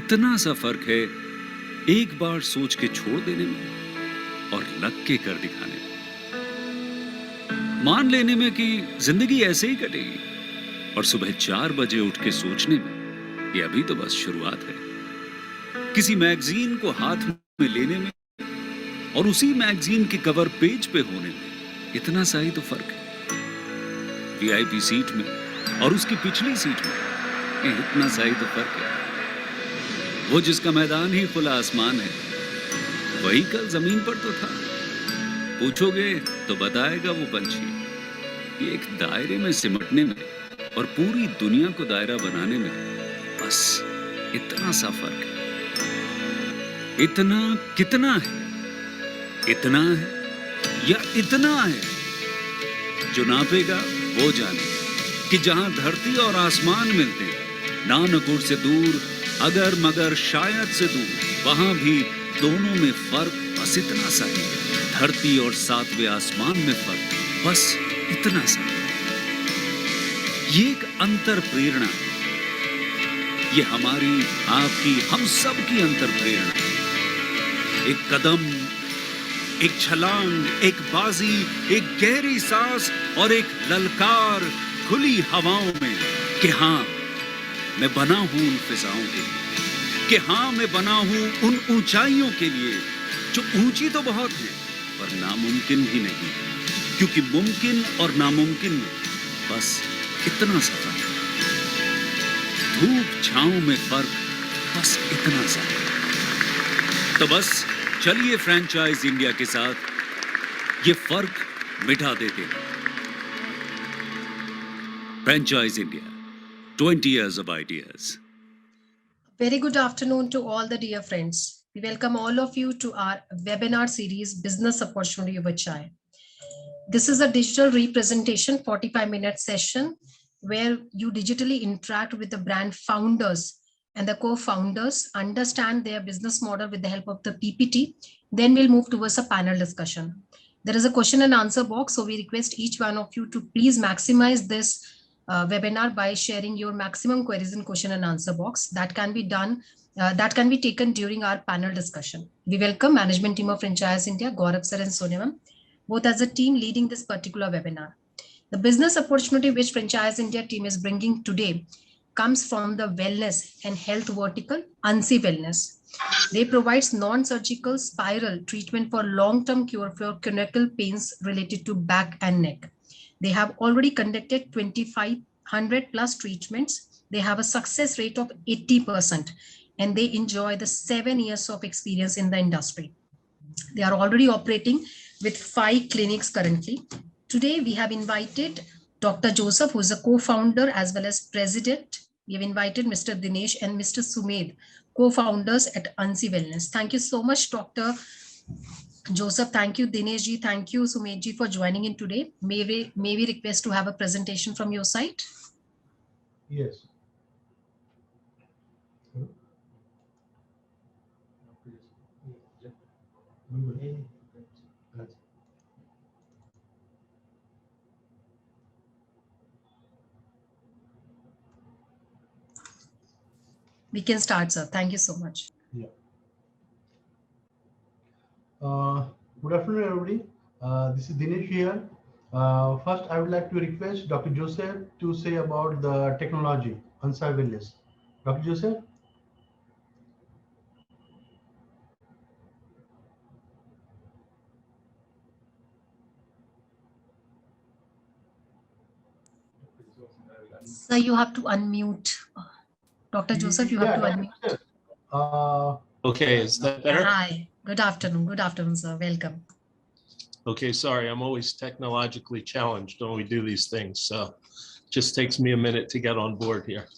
इतना सा फर्क है एक बार सोच के छोड़ देने में और लग के कर दिखाने में। मान लेने में कि जिंदगी ऐसे ही कटेगी और सुबह 4 बजे उठ के सोचने में ये अभी तो बस शुरुआत है। किसी मैगजीन को हाथ में लेने में और उसी मैगजीन के कवर पेज पे होने में इतना सा ही तो फर्क है। वीआईपी सीट में और उसकी पिछली सीट में इतना सा ही तो फर्क है। वो जिसका मैदान ही खुला आसमान है वही कल जमीन पर तो था। पूछोगे तो बताएगा वो पंछी ये एक दायरे में सिमटने में और पूरी दुनिया को दायरा बनाने में बस इतना सा फर्क है। इतना कितना है? इतना है या इतना है? जो नापेगा वो जाने कि जहां धरती और आसमान मिलते हैं, नानकुर से दूर अगर मगर शायद से दूर, वहां भी दोनों में फर्क बस इतना सा है। धरती और 7वें आसमान में फर्क बस इतना सा। ये एक अंतर प्रेरणा, ये हमारी आपकी हम सब की अंतर प्रेरणा। एक कदम, एक छलांग, एक बाजी, एक गहरी सांस और एक ललकार खुली हवाओं में कि हाँ मैं बना हूं उन फिजाओं के लिए, कि हाँ मैं बना हूं उन ऊंचाइयों के लिए जो ऊंची तो बहुत है पर नामुमकिन भी नहीं, क्योंकि मुमकिन और नामुमकिन में बस इतना सा फर्क है। धूप छांव में फर्क बस इतना सा है। तो बस चलिए फ्रेंचाइज इंडिया के साथ ये फर्क मिटा देते हैं। Franchise India, 20 years of ideas. Very good afternoon to all the dear friends. We welcome all of you to our webinar series, Business Opportunity Over Chai. This is a digital representation, 45-minute session where you digitally interact with the brand founders and the co-founders, understand their business model with the help of the PPT. Then we'll move towards a panel discussion. There is a question and answer box, so we request each one of you to please maximize this webinar by sharing your maximum queries in question and answer box. That can be done, that can be taken during our panel discussion. We welcome management team of Franchise India, Gaurav sir and Sonia ma'am, both as a team leading this particular webinar. The business opportunity which Franchise India team is bringing today comes from the wellness and health vertical, ANSI Wellness. They provide non-surgical spiral treatment for long-term cure for chronic pains related to back and neck. They have already conducted 2,500 plus treatments. They have a success rate of 80% and they enjoy the 7 years of experience in the industry. They are already operating with 5 clinics currently. Today, we have invited Dr. Joseph, who is a co-founder as well as president. We have invited Mr. Dinesh and Mr. Sumed, co-founders at ANSI Wellness. Thank you so much, Dr. Joseph. Thank you, Dinesh ji. Thank you, Sumed ji, for joining in today. May we request to have a presentation from your side? Yes. We can start, sir. Thank you so much. Yeah. Good afternoon, everybody. This is Dinesh here. First, I would like to request Dr. Joseph to say about the technology, ANSI Wellness. Dr. Joseph? Sir, you have to unmute. Dr. Joseph, you have to unmute. Okay, is that better? Hi, good afternoon. Good afternoon, sir. Welcome. Okay, sorry, I'm always technologically challenged when we do these things, so just takes me a minute to get on board here.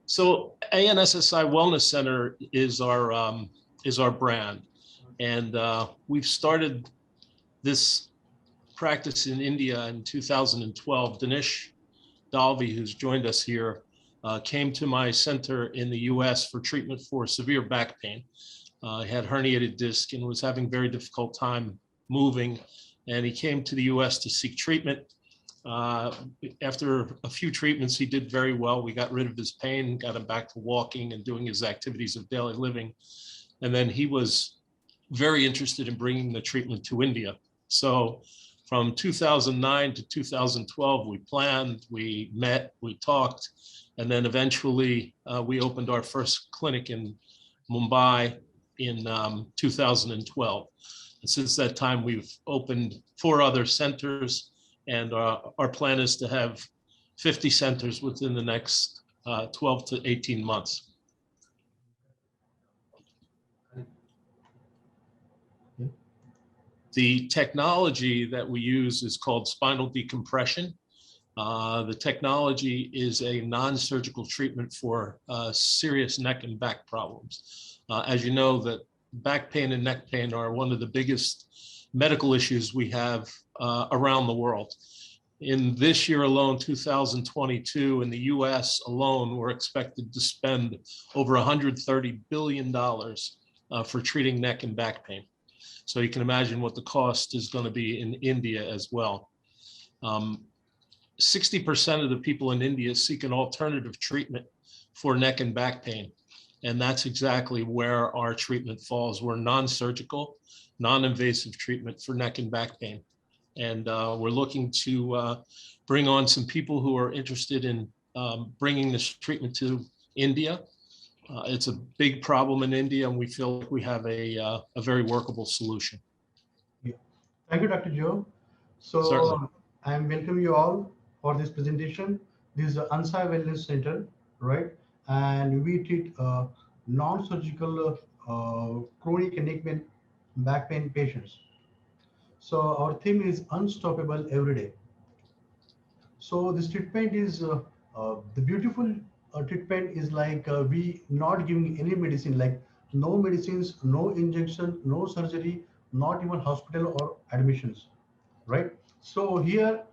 So ANSSI Wellness Center is our brand, and we've started this practice in India in 2012. Dinesh Dalvi, who's joined us here, came to my center in the US for treatment for severe back pain. Had herniated disc and was having very difficult time moving. And he came to the US to seek treatment. After a few treatments, he did very well. We got rid of his pain, got him back to walking and doing his activities of daily living. And then he was very interested in bringing the treatment to India. So from 2009 to 2012, we planned, we met, we talked, and then eventually we opened our first clinic in Mumbai in 2012. And since that time, we've opened 4 other centers, and our plan is to have 50 centers within the next 12 to 18 months. The technology that we use is called spinal decompression. The technology is a non-surgical treatment for serious neck and back problems. As you know, that back pain and neck pain are one of the biggest medical issues we have around the world. In this year alone, 2022, in the US alone, we're expected to spend over $130 billion for treating neck and back pain. So you can imagine what the cost is going to be in India as well. 60% of the people in India seek an alternative treatment for neck and back pain. And that's exactly where our treatment falls. We're non-surgical, non-invasive treatment for neck and back pain. And we're looking to bring on some people who are interested in bringing this treatment to India. It's a big problem in India, and we feel like we have a very workable solution. Yeah. Thank you, Dr. Joe. So Certainly. I welcome you all for this presentation. This is the Ansai Wellness Center, right? And we treat non-surgical chronic neck and back pain patients. So our theme is unstoppable every day. So this treatment is the beautiful treatment is like we not giving any medicine, like no medicines, no injection, no surgery, not even hospital or admissions, right? So here,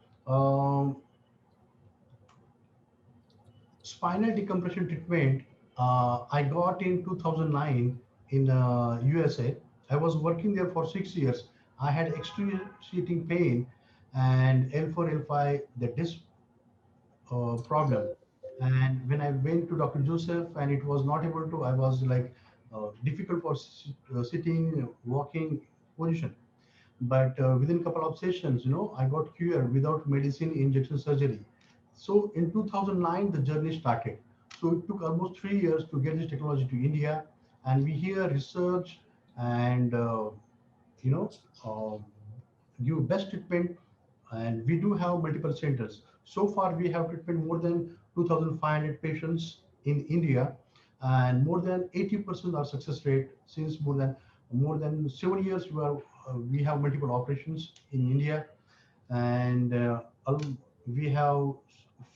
spinal decompression treatment, I got in 2009 in USA. I was working there for 6 years. I had excruciating pain and L4, L5, the disc problem. And when I went to Dr. Joseph and it was not able to, I was like difficult for sitting, walking position. But within a couple of sessions, I got cured without medicine, injection, surgery. So in 2009, the journey started. So it took almost 3 years to get this technology to India. And we here research and, give best treatment. And we do have multiple centers. So far, we have treated more than 2,500 patients in India, and more than 80% are success rate. Since more than 7 years, we have multiple operations in India, and we have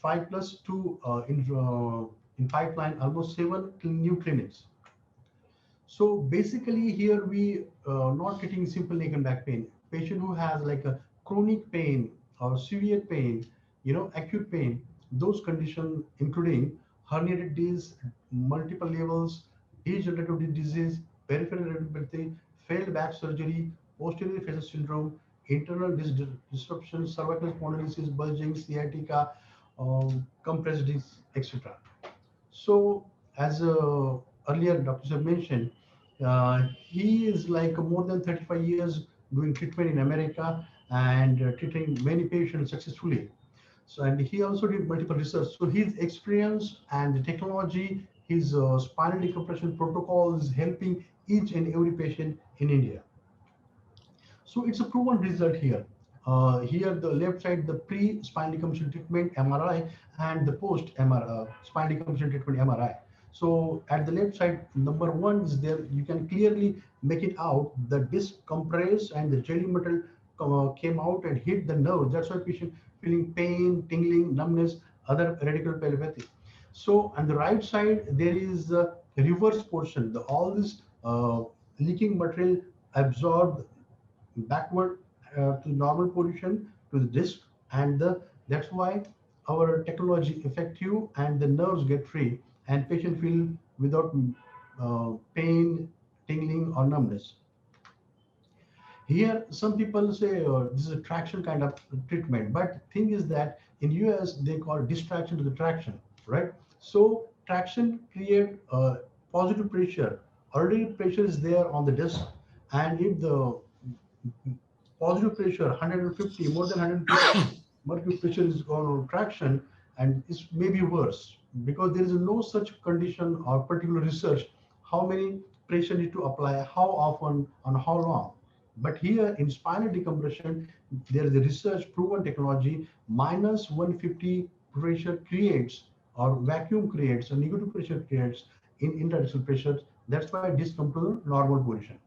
5+2 in pipeline, almost 7 new clinics. So basically, here we not getting simple neck and back pain. Patient who has like a chronic pain or severe pain, acute pain, those conditions including herniated disc, multiple levels, degenerative disease, peripheral neuropathy, failed back surgery, posterior facial syndrome, internal disc disruption, cervical spondylosis, bulging, sciatica, compressed disc, etc. So as earlier Dr. Sir mentioned, he is like more than 35 years doing treatment in America and treating many patients successfully. So, and he also did multiple research. So his experience and the technology, his spinal decompression protocol is helping each and every patient in India. So it's a proven result here. Here, the left side, the pre-spinal decompression treatment MRI and the post-MRI spinal decompression treatment MRI. So at the left side, number 1 is there. You can clearly make it out. The disc compressed and the jelly metal came out and hit the nerve. That's why patient feeling pain, tingling, numbness, other radicopathy. So on the right side, there is the reverse portion. All this leaking material absorbed backward to normal position to the disc, and that's why our technology effective and the nerves get free and patient feel without pain, tingling or numbness. Here, some people say this is a traction kind of treatment, but thing is that in US they call distraction to the traction, right? So traction create positive pressure. Already pressure is there on the disc, and if the positive pressure 150, more than 150 mercury pressure is on traction, and it's maybe worse because there is no such condition or particular research how many pressure need to apply, how often, and how long. But here in spinal decompression, there is a research proven technology minus 150 pressure creates or vacuum creates a negative pressure creates in interdistal pressure. That's why this comes to the normal position.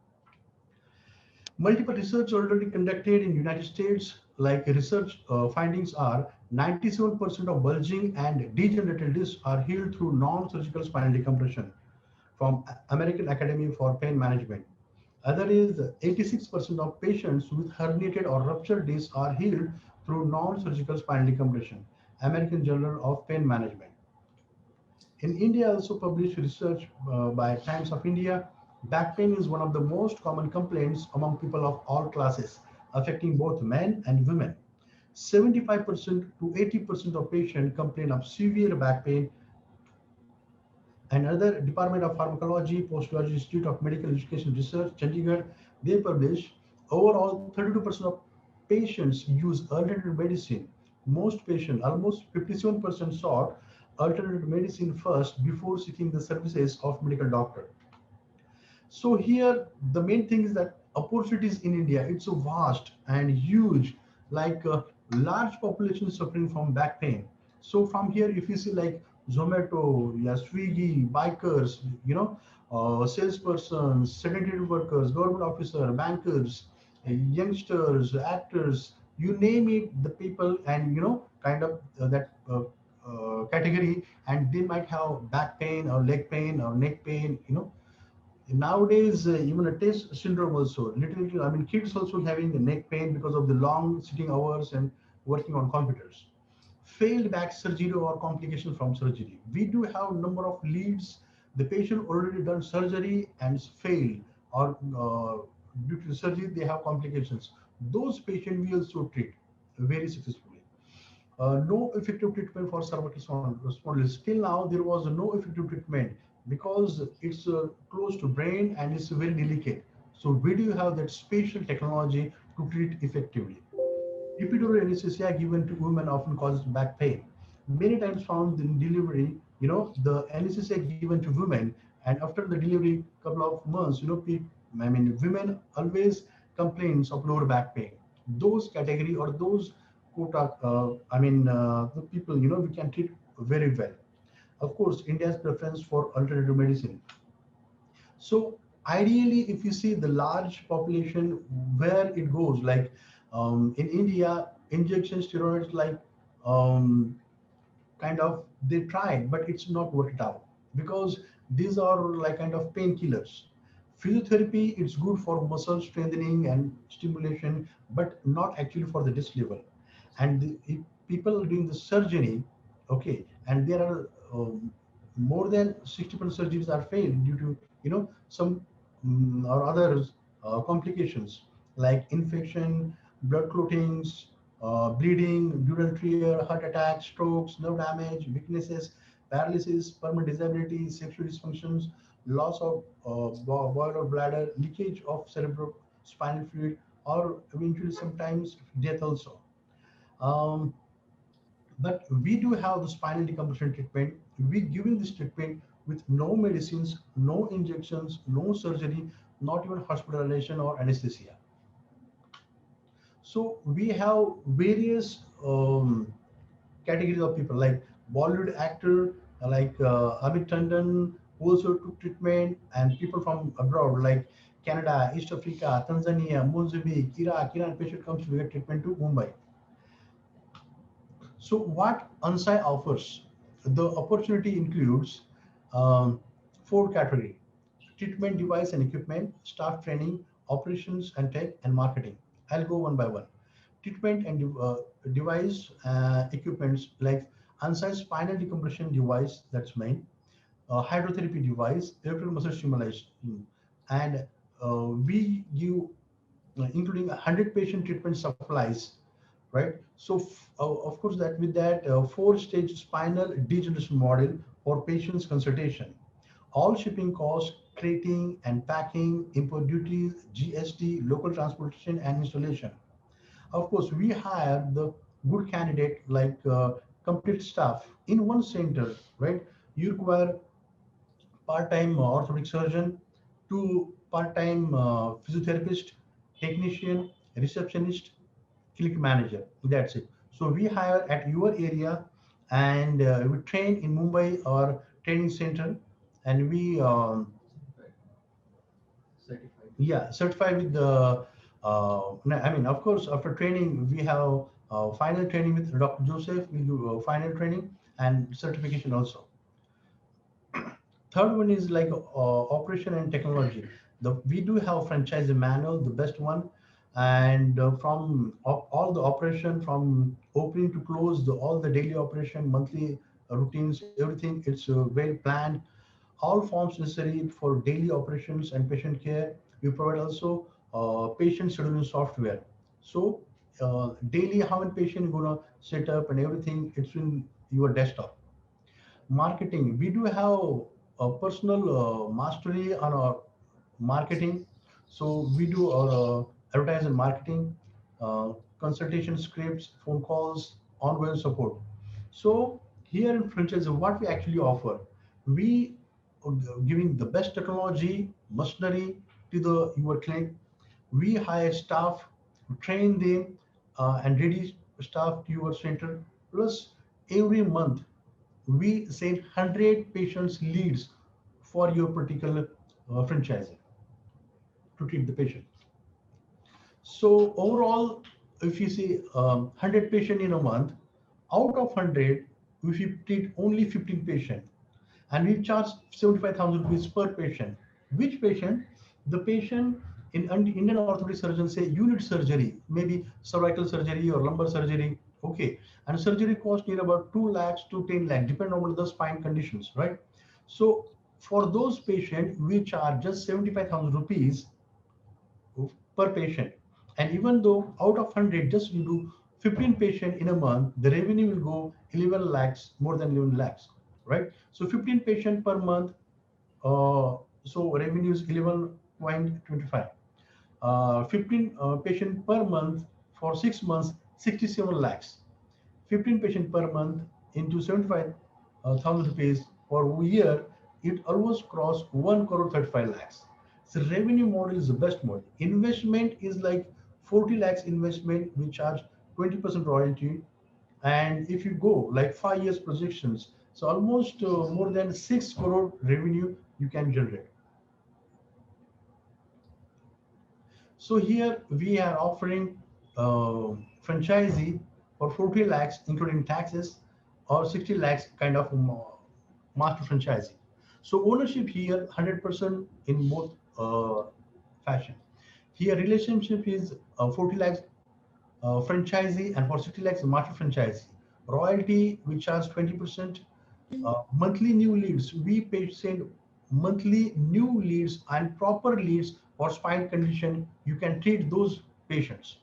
Multiple research already conducted in United States, like research findings are 97% of bulging and degenerated discs are healed through non-surgical spinal decompression from American Academy for Pain Management. Other is 86% of patients with herniated or ruptured discs are healed through non-surgical spinal decompression, American Journal of Pain Management. In India, also published research by Times of India, back pain is one of the most common complaints among people of all classes, affecting both men and women. 75% to 80% of patients complain of severe back pain. Another Department of Pharmacology, Postgraduate Institute of Medical Education Research, Chandigarh, they publish overall 32% of patients use alternative medicine. Most patients, almost 57% sought alternative medicine first before seeking the services of medical doctor. So here, the main thing is that opportunities in India, it's so vast and huge, like large population suffering from back pain. So from here, if you see like Zomato, yeah, Swiggy, bikers, salespersons, sedentary workers, government officer, bankers, youngsters, actors, you name it, the people, and kind of that category, and they might have back pain or leg pain or neck pain, nowadays even a test syndrome also literally, I mean, kids also having the neck pain because of the long sitting hours and working on computers. Failed back surgery or complications from surgery, we do have number of leads. The patient already done surgery and failed, or due to surgery they have complications. Those patients we also treat very successfully. No effective treatment for cervical spondylitis. Till now, there was no effective treatment because it's close to brain and it's very delicate. So we do have that spatial technology to treat effectively. Epidural anesthesia given to women often causes back pain. Many times found in delivery, the anesthesia given to women, and after the delivery, couple of months, women always complains of lower back pain. Those category or those quota, the people, we can treat very well. Of course, India's preference for alternative medicine. So ideally, if you see the large population where it goes, like in India, injection steroids like kind of they tried, but it's not worked out because these are like kind of painkillers. Physiotherapy, it's good for muscle strengthening and stimulation, but not actually for the disc level. And if people doing the surgery, okay, and there are more than 60% surgeries are failed due to some or other complications like infection, blood clotings, bleeding, dural tear, heart attacks, strokes, nerve damage, weaknesses, paralysis, permanent disability, sexual dysfunctions, loss of bowel or bladder, leakage of cerebrospinal fluid, or eventually sometimes death also. Um, but we do have the spinal decompression treatment. We giving this treatment with no medicines, no injections, no surgery, not even hospitalization or anesthesia. So we have various categories of people like Bollywood actor like Amit Tandon who also took treatment, and people from abroad like Canada, East Africa, Tanzania, Mozambique, Iraq. Iran patient comes to get treatment to Mumbai. So what Ansai offers, the opportunity includes um, four category: treatment device and equipment, staff training, operations and tech, and marketing. I'll go one by one. Treatment and device equipments like Ansai spinal decompression device, that's main, hydrotherapy device, electrical muscle stimulation, and we give including 100 patient treatment supplies, right? So of course that with that 4-stage spinal degeneration model for patients consultation, all shipping costs, crating and packing, import duties, GST, local transportation and installation. Of course, we hire the good candidate like complete staff in one center, right? You require part-time orthopedic surgeon, two part-time physiotherapist, technician, receptionist, clinic manager. That's it. So we hire at your area, and we train in Mumbai or training center, and we yeah, certified with the. I mean, of course, after training, we have final training with Dr. Joseph. We do final training and certification also. Third one is like operation and technology. We do have franchise manual, the best one, and from all the operation from opening to close, all the daily operation, monthly routines, everything. It's well planned. All forms necessary for daily operations and patient care. We provide also patient scheduling software. So daily how many patient gonna set up and everything, it's in your desktop. Marketing, we do have a personal mastery on our marketing. So we do our advertising marketing, consultation scripts, phone calls, ongoing support. So here in franchise, what we actually offer, we giving the best technology, machinery to the your clinic. We hire staff, train them, and ready staff to your center. Plus, every month we send 100 patients leads for your particular franchise to treat the patient. So overall, if you see 100 patient in a month, out of 100, if you treat only 15 patient, and we charge 75,000 rupees per patient. Which patient? The patient in Indian orthopedic surgeon say you need surgery, maybe cervical surgery or lumbar surgery. Okay, and surgery cost near about 2 lakhs to 10 lakh, depending on the spine conditions, right? So for those patients, we charge just 75,000 rupees per patient. And even though out of 100, just you do 15 patient in a month, the revenue will go 11 lakhs, more than 11 lakhs, right? So 15 patient per month, so revenue is 11.25. 15 patient per month for 6 months, 67 lakhs. 15 patient per month into 75,000 rupees for a year, it almost cross 1 crore 35 lakhs. So revenue model is the best model. Investment is like 40 lakhs investment, we charge 20% royalty. And if you go like 5 years projections, so almost more than 6 crore revenue you can generate. So here we are offering franchisee for 40 lakhs, including taxes, or 60 lakhs kind of master franchisee. So ownership here 100% in both fashion. Here relationship is 40 lakhs franchisee, and for 60 lakhs master franchisee. Royalty we charge 20%. Monthly new leads, we send monthly new leads and proper leads for spine condition. You can treat those patients.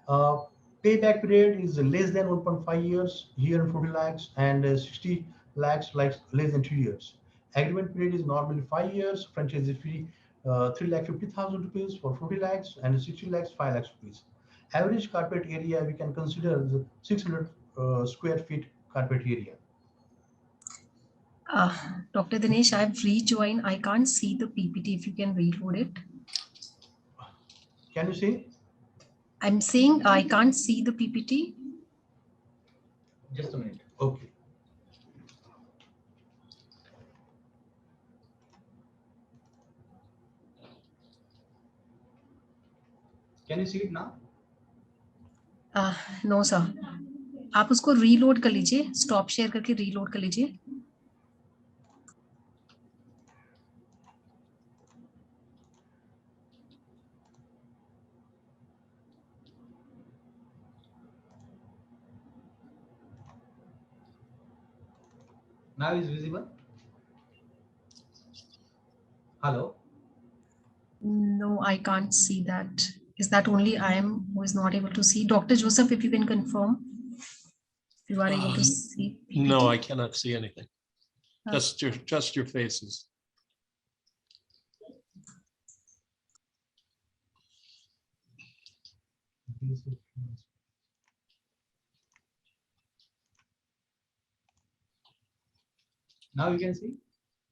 Uh, Payback period is less than 1.5 years, here in 40 lakhs, and 60 lakhs like less than 2 years. Agreement period is normally 5 years, franchise fee 3,50,000 rupees for 40 lakhs, and 60 lakhs 5 lakhs rupees. Average carpet area we can consider the 600 square feet carpet area. Dr. Dinesh, I've rejoined. I can't see the PPT. If you can reload it. Can you see? I'm saying I can't see the PPT. Just a minute. Okay. Can you see it now? No, sir. आप उसको reload कर लीजिए, stop share करके reload कर लीजिए. Now is visible. Hello. No, I can't see that. Is that only I am who is not able to see? Dr. Joseph, if you can confirm, if you are able to see. No, I PPT. cannot see anything. Uh, Just your faces. Now you can see.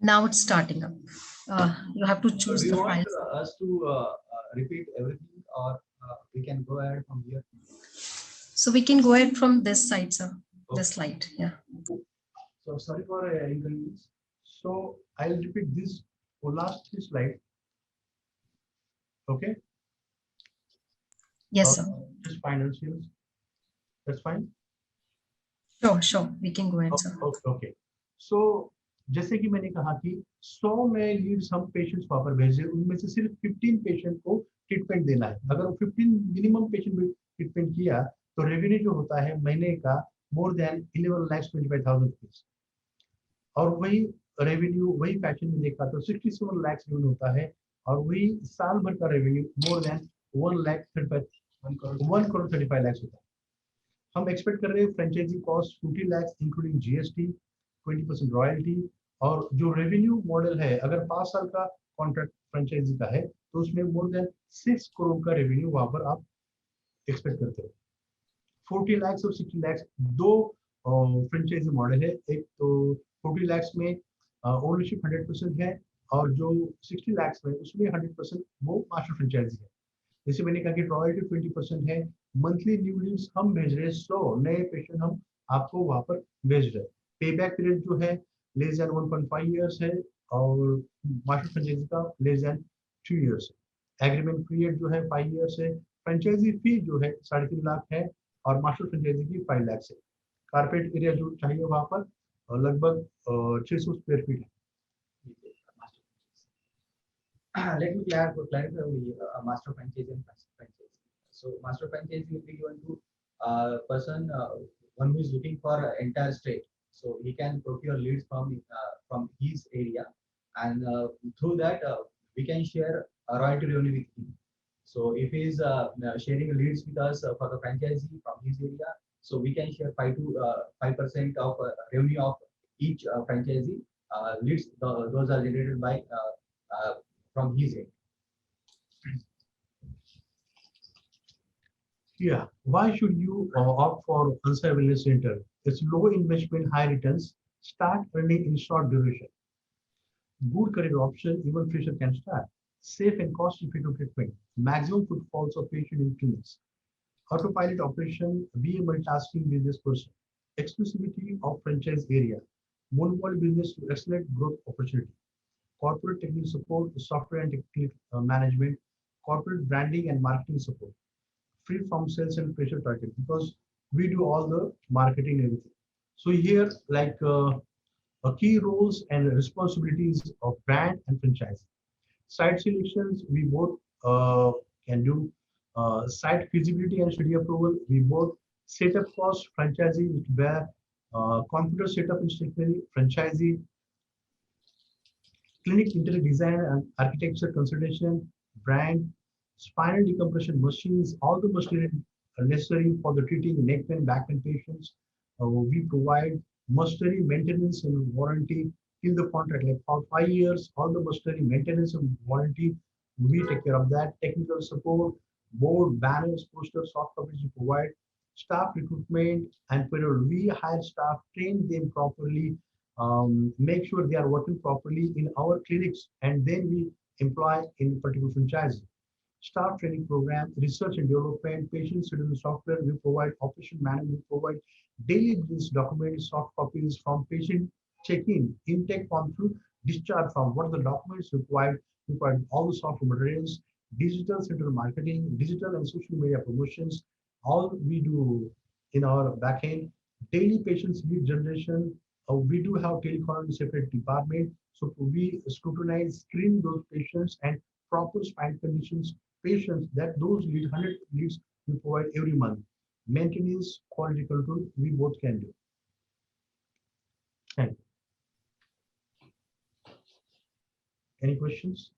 Now it's starting up. You have to So choose do you the want file. us to repeat everything, or we can go ahead from here? So we can go ahead from this side, sir. Okay. This slide, yeah. So sorry for inconvenience. So I'll repeat this for last three slides. Okay. Yes, sir. Just financials. That's fine. Sure. We can go ahead, sir. Okay so जैसे कि मैंने कहा कि 100 में Leeds हम patients वहां पर भेजे, उनमें से सिर्फ 15 पेशेंट को ट्रीटमेंट देना है। अगर वो 15 मिनिमम पेशेंट भी ट्रीटमेंट किया तो रेवेन्यू जो होता है महीने का मोर देन 11,25,000 रुपीज। और वही रेवेन्यू वही पैशन में देखा तो 67 लाख रेवेन्यू होता है, और वही साल भर का revenue more than 1 crore 35 lakh होता है। हम एक्सपेक्ट कर रहे हैं franchisee cost 40 lakh including GST, 20% royalty, और जो रेवेन्यू मॉडल है अगर 5 साल का कॉन्ट्रैक्ट फ्रेंचाइजी का है तो उसमें मोर देन 6 करोड़ का रेवेन्यू वहां पर आप एक्सपेक्ट करते हो। 40 लाख और 60 लाख दो फ्रेंचाइजी मॉडल है। एक तो 40 लाख में ओनरशिप 100% है, और जो 60 लाख में उसमें 100% वो मास्टर फ्रेंचाइजी है। जैसे मैंने कहा कि रॉयल्टी 20% है। मंथली न्यू लीड्स हम भेज रहे हैं, 100 नए पेशेंट हम आपको वहां पर भेज रहे हैं। पे बैक पीरियड जो है लेस देन 1.5 इयर्स है, और मास्टर फ्रेंचाइजी का लेस देन 2 इयर्स है। एग्रीमेंट पीरियड जो है 5 इयर्स है। फ्रेंचाइजी फी जो है 3.5 लाख है, और मास्टर फ्रेंचाइजी की 5 लाख है। कारपेट एरिया जो चाहिए वहां पर लगभग 600 स्क्वायर फीट है। Let me clarify over here, master franchise and franchise. So master franchise will be given to person, one who is looking for entire state. So he can procure leads from his area, and through that we can share a royalty revenue with him. So if he is sharing leads with us for the franchisee from his area, so we can share 5% of revenue of each franchisee leads. Those are generated by from his end. Yeah, why should you opt for Ansar Wellness Center? It's low investment, high returns, start earning in short duration. Good career option, even fresher can start. Safe and cost-effective treatment. Maximum footfalls of patient in clinics. Autopilot operation, be a multitasking business person. Exclusivity of franchise area. Monopoly business to excellent growth opportunity. Corporate technical support, software and technical management, corporate branding and marketing support. Free from sales and pressure target, because we do all the marketing and everything. So here, like key roles and responsibilities of brand and franchise. Site selections, we both can do. Site feasibility and study approval, we both. Setup cost, franchisee, where computer setup and stationery, franchisee. Clinic interior design and architecture consultation, brand. Spinal decompression machines, all the machinery necessary for the treating neck pain, back pain patients. We provide machinery maintenance and warranty in the contract, like for 5 years, all the machinery maintenance and warranty, we take care of that. Technical support, board, banners, posters, soft copies we provide. Staff recruitment and payroll, we hire staff, train them properly, make sure they are working properly in our clinics, and then we employ in particular franchise. Staff training program, research and development, patient citizen software, we provide operation management, we provide daily business documents, soft copies from patient check-in, intake form through discharge form, what are the documents required, we provide all the software materials, digital center marketing, digital and social media promotions, all we do in our backend. Daily patients lead generation, we do have telecom separate department, so we scrutinize, screen those patients, and proper spine conditions patients, that those lead 100 leads we provide every month. Maintenance, quality control, we both can do. Thank you. Any questions?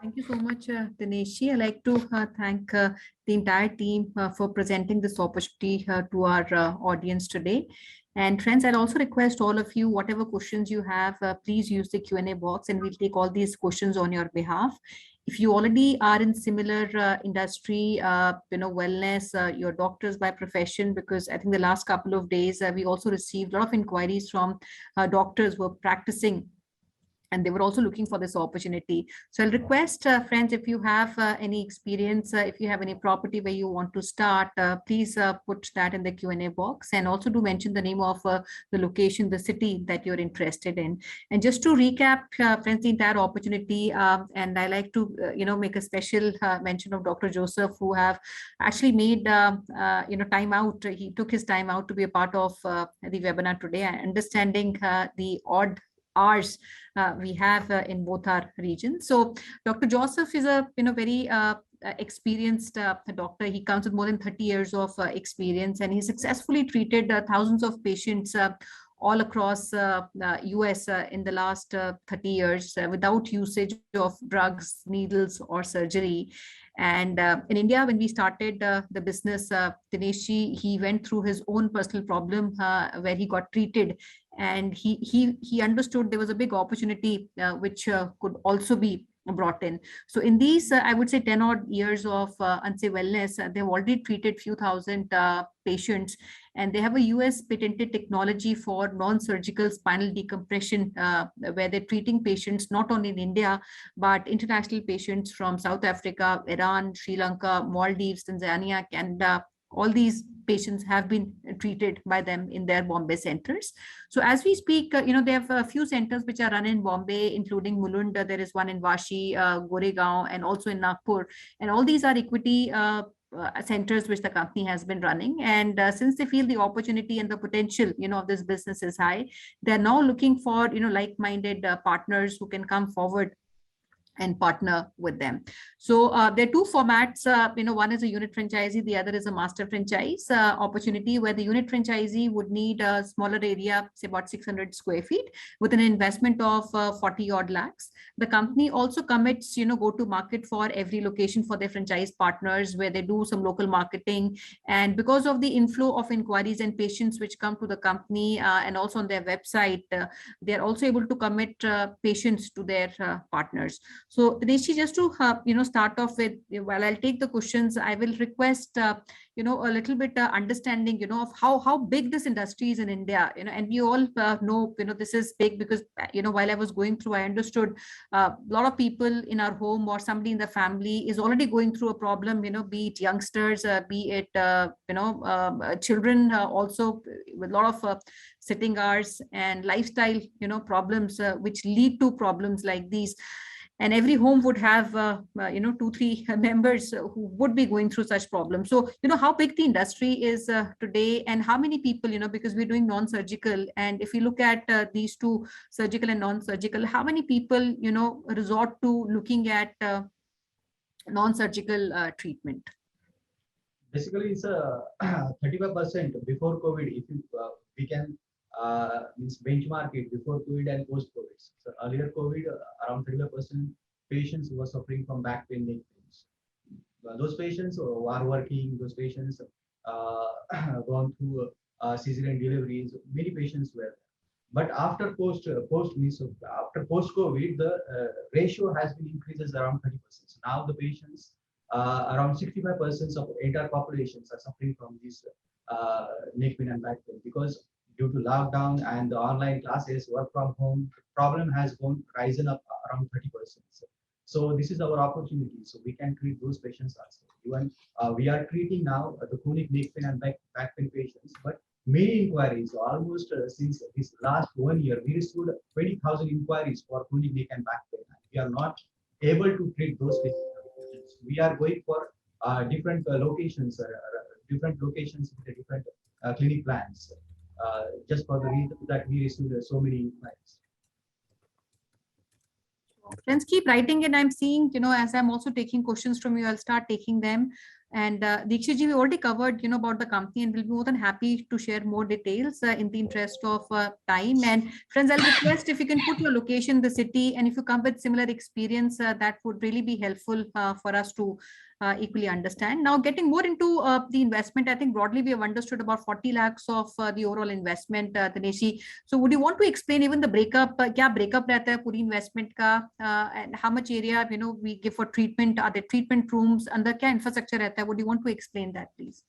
Thank you so much, Dinesh. I'd like to thank the entire team for presenting this opportunity to our audience today. And friends, I'd also request all of you, whatever questions you have, please use the Q&A box and we'll take all these questions on your behalf. If you already are in similar industry, wellness, your doctors by profession, because I think the last couple of days, we also received a lot of inquiries from doctors who are practicing, and they were also looking for this opportunity. So I'll request friends, if you have any experience, if you have any property where you want to start, please put that in the Q&A box, and also do mention the name of the location, the city that you're interested in. And just to recap, friends, the entire opportunity, and I like to, make a special mention of Dr. Joseph, who have actually made, time out. He took his time out to be a part of the webinar today, understanding the odd hours we have in both our regions. So Dr. Joseph is a very experienced doctor. He comes with more than 30 years of experience, and he successfully treated thousands of patients all across the US in the last 30 years without usage of drugs, needles, or surgery. And in India, when we started the business, Dinesh, he went through his own personal problem where he got treated, and he understood there was a big opportunity which could also be brought in. So in these, I would say 10 odd years of Anse Wellness, they've already treated few thousand patients, and they have a US patented technology for non-surgical spinal decompression, where they're treating patients not only in India, but international patients from South Africa, Iran, Sri Lanka, Maldives, Tanzania, Canada. All these patients have been treated by them in their Bombay centers. So as we speak, they have a few centers which are run in Bombay, including Mulund. There is one in Vashi, Goregaon, and also in Nagpur. And all these are equity centers which the company has been running. And since they feel the opportunity and the potential, of this business is high, they're now looking for, like-minded partners who can come forward and partner with them. So there are two formats. One is a unit franchisee, the other is a master franchise opportunity, where the unit franchisee would need a smaller area, say about 600 square feet, with an investment of 40 odd lakhs. The company also commits, go to market for every location for their franchise partners, where they do some local marketing. And because of the inflow of inquiries and patients which come to the company and also on their website, they are also able to commit patients to their partners. So Dinesh, just to start off with, while I'll take the questions, I will request a little bit understanding of how big this industry is in India. And we all know this is big because while I was going through, I understood a lot of people in our home or somebody in the family is already going through a problem. Be it youngsters, be it children, also with a lot of sitting hours and lifestyle problems which lead to problems like these. And every home would have 2-3 members who would be going through such problems. So how big the industry is today, and how many people, because we're doing non-surgical, and if you look at these two, surgical and non-surgical, how many people resort to looking at non-surgical treatment? Basically, it's a 35% before COVID. If you we can means benchmark it before COVID and post COVID. So earlier COVID, around 35% patients were suffering from back pain, neck pains. Those patients who are working, those patients gone through cesarean deliveries. Many patients were. But after post COVID, the ratio has been increases around 30%. So now the patients, around 65% of entire populations are suffering from this neck pain and back pain, because due to lockdown and the online classes, work from home, problem has risen up around 30%. So this is our opportunity. So we can treat those patients also. Even we are treating now the chronic neck pain and back pain patients, but many inquiries, almost since this last 1 year, we received 20,000 inquiries for chronic neck and back pain. We are not able to treat those patients. We are going for different locations with the different clinic plans. Just for the reason that we received so many inquiries. Friends, keep writing, and I'm seeing, as I'm also taking questions from you, I'll start taking them. And Dikshit ji, we already covered, about the company, and we'll be more than happy to share more details in the interest of time. And friends, I'll request if you can put your location, the city, and if you come with similar experience, that would really be helpful for us to equally understand. Now, getting more into the investment, I think broadly we have understood about 40 lakhs of the overall investment, Dinesh ji. So would you want to explain even the breakup, kya breakup रहता है पूरी investment का, and how much area, we give for treatment, are there treatment rooms, अंदर क्या infrastructure रहता है? Would you want to explain that, please?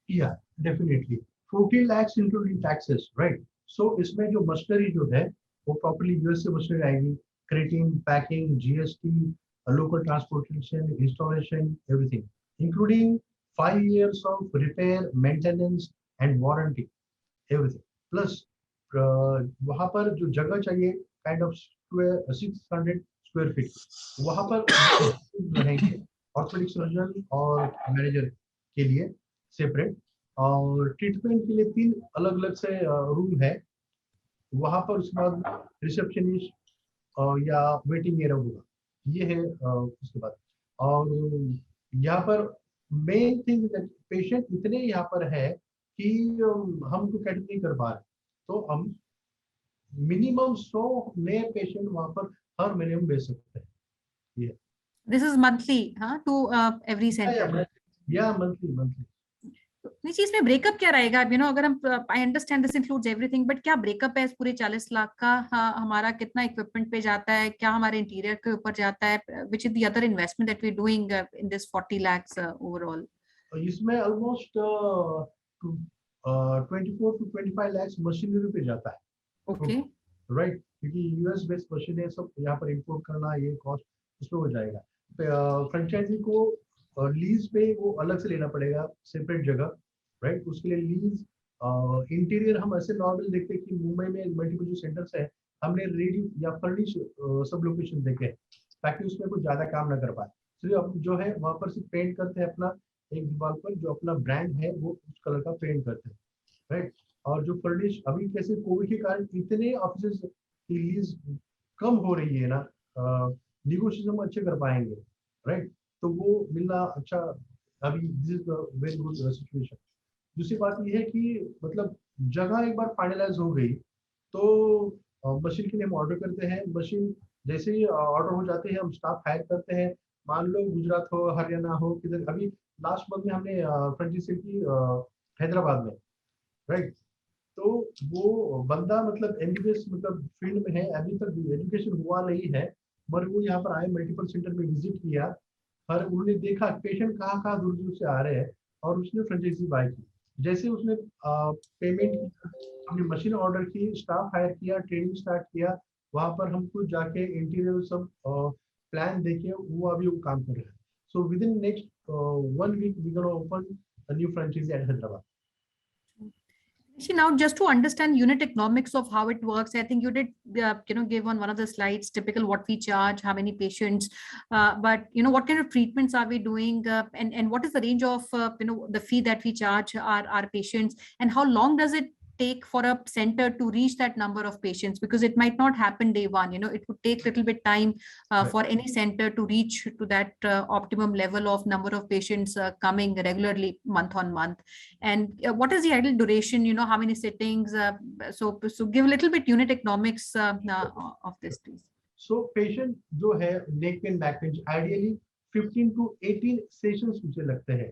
Yeah, definitely. 40 lakhs including taxes, right? So इसमें जो machinery जो है वो properly US से machinery आएगी, creating, packing, GST, local transportation, installation, everything, including 5 years of repair, maintenance and warranty, everything. Plus वहाँ पर जो जगह चाहिए kind of 600 square feet, वहाँ पर रहेंगे ऑर्थोपेडिक सर्जन और मैनेजर के लिए सेपरेट, और ट्रीटमेंट के लिए 3 अलग अलग से रूम है वहाँ पर। उसके बाद रिसेप्शनिस्ट या वेटिंग एरिया होगा, ये है उसके बाद। और यहाँ पर मेन थिंग पेशेंट इतने यहाँ पर है कि हम उनको कैटर नहीं कर पा रहे, तो हम मिनिमम 100 नए पेशेंट वहाँ पर हर महीने में भेज सकते हैं। ये This is monthly, to every center. Yeah, monthly. निची इसमें ब्रेकअप क्या रहेगा? अगर हम, I understand this includes everything, but क्या ब्रेकअप है इस पूरे 40 लाख का? हमारा कितना इक्विपमेंट पे जाता है, क्या हमारे इंटीरियर के ऊपर जाता है, which is the other investment that we are doing in this 40 lakhs overall? इसमें ऑलमोस्ट 24 to 25 lakhs मशीनरी पे जाता है। ओके, राइट, क्योंकि यूएस बेस्ड मशीन है, सब यहाँ पर इंपोर्ट करना, ये कॉस्ट उसमें हो जाएगा। फ्रेंचाइजी को लीज पे वो अलग से लेना पड़ेगा, सेपरेट जगह, राइट। उसके लिए लीज, इंटीरियर हम ऐसे नॉर्मल देखते हैं कि मुंबई में मल्टीपल जो सेंटर्स है हमने रेडी या फर्निश सब लोकेशन देखे हैं, ताकि उसमें कुछ ज्यादा काम ना कर पाए। तो अब जो है वहाँ पर सिर्फ पेंट करते हैं अपना एक दीवार पर, जो अपना ब्रांड है वो उस कलर का पेंट करते हैं, राइट। और जो फर्निश, अभी कैसे कोविड के कारण इतने ऑफिस की लीज कम हो रही है ना, निगोशिएशन हम अच्छे कर पाएंगे, राइट। तो वो मिलना अच्छा, अभी this is very good situation. दूसरी बात ये है कि मतलब जगह एक बार फाइनलाइज हो गई तो मशीन के लिए हम ऑर्डर करते हैं। मशीन जैसे ही ऑर्डर हो जाते हैं हम स्टाफ हायर करते हैं। मान लो गुजरात हो, हरियाणा हो, किधर, अभी लास्ट मंथ में हमने फ्रेंचाइजी की हैदराबाद में, राइट। तो वो बंदा मतलब एमबीबीएस मतलब फील्ड में है, अभी तक एजुकेशन हुआ नहीं है, मगर वो यहाँ पर आए, मल्टीपल सेंटर में विजिट किया, और उन्होंने देखा पेशेंट कहाँ कहाँ दूर दूर से आ रहे हैं, और उसने फ्रेंचाइजी बाय की। जैसे उसने पेमेंट की, हमने मशीन ऑर्डर की, स्टाफ हायर किया, ट्रेनिंग स्टार्ट किया, वहाँ पर हम खुद जाके इंटीरियर सब प्लान देके वो अभी वो काम कर रहे हैं। So within next 1 week we gonna open a new franchisee at Hyderabad. Now, just to understand unit economics of how it works, I think you did, give on one of the slides, typical what we charge, how many patients, but what kind of treatments are we doing, and what is the range of, the fee that we charge our patients, and how long does it take for a center to reach that number of patients? Because it might not happen day one, it would take a little bit time for any center to reach to that optimum level of number of patients coming regularly month on month. And what is the ideal duration, how many sittings, so give a little bit unit economics of this, please. So patient जो है neck pain, back pain, ideally 15 to 18 sessions मुझे लगते हैं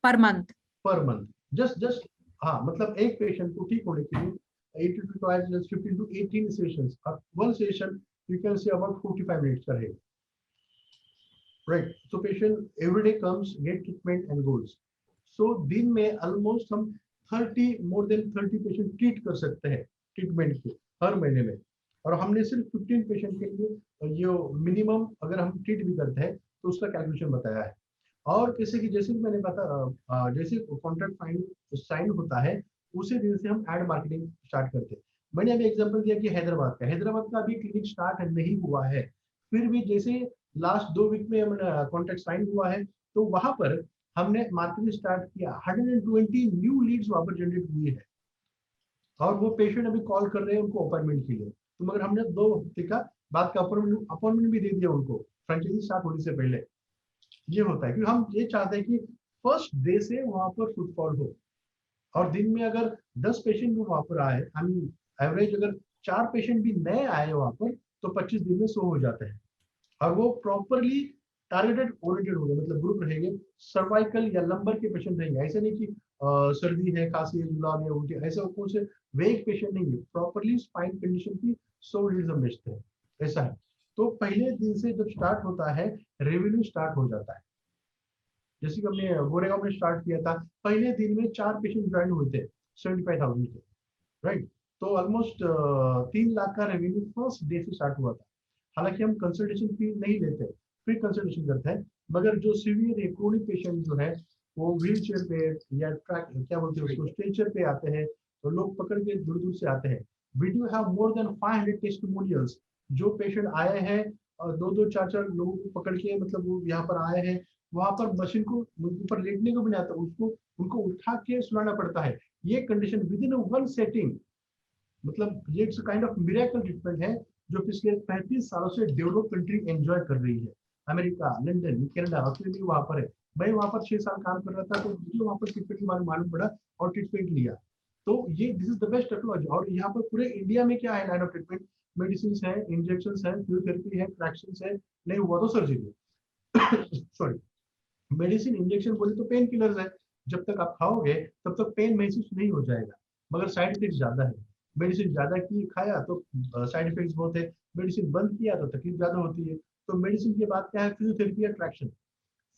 per month, just हाँ, मतलब एक patient को ठीक होने के लिए 80 to 15 to 18 सेशंस, और one session you can say about 45 minutes का रहेगा, right. So patient every day comes, get treatment and goals. So दिन में ऑलमोस्ट हम more than 30 पेशेंट ट्रीट कर सकते हैं ट्रीटमेंट के हर महीने में, और हमने सिर्फ 15 पेशेंट के लिए ये मिनिमम अगर हम ट्रीट भी करते हैं तो उसका कैलकुलेशन बताया है। और जैसे कि मैंने पता, जैसे कॉन्ट्रैक्ट साइन होता है उसी दिन से हम एड मार्केटिंग स्टार्ट करते हैं। मैंने अभी एग्जांपल दिया कि हैदराबाद का अभी क्लिनिक स्टार्ट नहीं हुआ है, फिर भी जैसे लास्ट 2 वीक में हमने कॉन्ट्रैक्ट साइन हुआ है, तो वहां पर हमने मार्केटिंग स्टार्ट किया, 120 न्यू लीड्स वहां पर जनरेट हुई है, और वो पेशेंट अभी कॉल कर रहे हैं उनको अपॉइंटमेंट के लिए। तो मगर हमने 2 हफ्ते का बाद का अपॉइंटमेंट भी दे दिया उनको फ्रेंचाइजी स्टार्ट होने से पहले। ये होता है क्योंकि हम ये चाहते हैं कि फर्स्ट डे से वहां पर फुटफॉल हो, और दिन में अगर 10 पेशेंट भी वहां पर आए, आई मीन एवरेज अगर 4 पेशेंट भी नए आए वहां पर, तो 25 दिन में 100 हो जाते हैं। और वो प्रॉपरली टारगेटेड ओरिएंटेड होंगे, मतलब ग्रुप रहेंगे, सर्वाइकल या लंबर के पेशेंट रहेंगे। ऐसे नहीं कि सर्दी है, खांसी है, जुलाब है, उल्टी, ऐसा कौन से वेग पेशेंट नहीं है, प्रॉपरली स्पाइन कंडीशन की 100 लीड्स हम बेचते हैं, ऐसा है। तो पहले दिन से जब स्टार्ट होता है, रेवेन्यू स्टार्ट हो जाता है। जैसे कि हमने गोरेगांव में स्टार्ट किया था, पहले दिन में 4 पेशेंट ज्वाइन हुए थे 75,000 के, राइट। तो ऑलमोस्ट 3 लाख का रेवेन्यू फर्स्ट डे से स्टार्ट हुआ था। हालांकि हम कंसल्टेशन फी नहीं लेते, फ्री कंसल्टेशन करते हैं, मगर जो सीवियर क्रोनिक पेशेंट जो है वो व्हील चेयर पे या ट्रैक क्या बोलते हैं उसको, स्ट्रेचर पे आते हैं, तो लोग पकड़ के दूर दूर से आते हैं। We do have more than 500 testimonials, जो पेशेंट आए हैं और 2-2, 4-4 लोगों को पकड़ के, मतलब वो यहाँ पर आए हैं, वहां पर मशीन को ऊपर लेटने को भी नहीं आता, उसको उनको उठा के सुलाना पड़ता है। ये condition with in one setting, मतलब ये एक काइंड ऑफ मिरेकल ट्रीटमेंट है जो पिछले 35 सालों से डेवलप कंट्री एंजॉय कर रही है। अमेरिका, लंदन, कनाडा, ऑस्ट्रेलिया वहां पर है। मैं वहां पर 6 साल काम कर रहा था, तो मुझे वहां पर ट्रीटमेंट के बारे में मालूम पड़ा और ट्रीटमेंट लिया। तो ये this is the best technology. और यहाँ पर पूरे इंडिया में क्या है लाइन ऑफ ट्रीटमेंट, मेडिसिन है, इंजेक्शन है, फिजियोथेरेपी है, ट्रैक्शन है, नहीं हुआ तो सर्जरी सॉरी, मेडिसिन इंजेक्शन बोले तो पेन किलर्स है, जब तक आप खाओगे तब तक पेन महसूस नहीं हो जाएगा, मगर साइड इफेक्ट ज्यादा है। मेडिसिन ज्यादा की खाया तो साइड इफेक्ट्स बहुत है, मेडिसिन बंद किया तो तकलीफ ज्यादा होती है। तो मेडिसिन के बाद क्या है, फिजियोथेरेपी या ट्रैक्शन।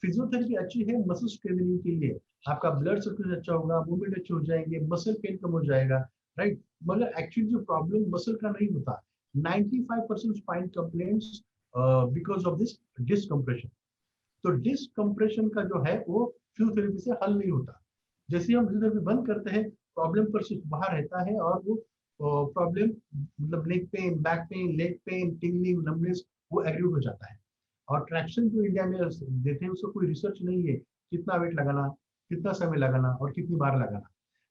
फिजियोथेरेपी अच्छी है मसल स्ट्रेनिंग के लिए, आपका ब्लड सर्कुलेशन अच्छा होगा, मूवमेंट अच्छे हो जाएंगे, मसल पेन कम हो जाएगा, राइट। मगर एक्चुअली जो प्रॉब्लम मसल का नहीं होता, 95% spine complaints because of this decompression. तो डिस्कम्प्रेशन का जो है वो फिजियोथेरेपी से हल नहीं होता। जैसे हम फिजियोथेरेपी बंद करते हैं, प्रॉब्लम पर सिर्फ बाहर रहता है, और वो प्रॉब्लम मतलब neck pain, back pain, leg pain, tingling, numbness, वो एग्रीवेट हो जाता है। और ट्रैक्शन जो इंडिया में देते हैं उसका कोई रिसर्च नहीं है, कितना वेट लगाना, कितना समय लगाना और कितनी बार लगाना।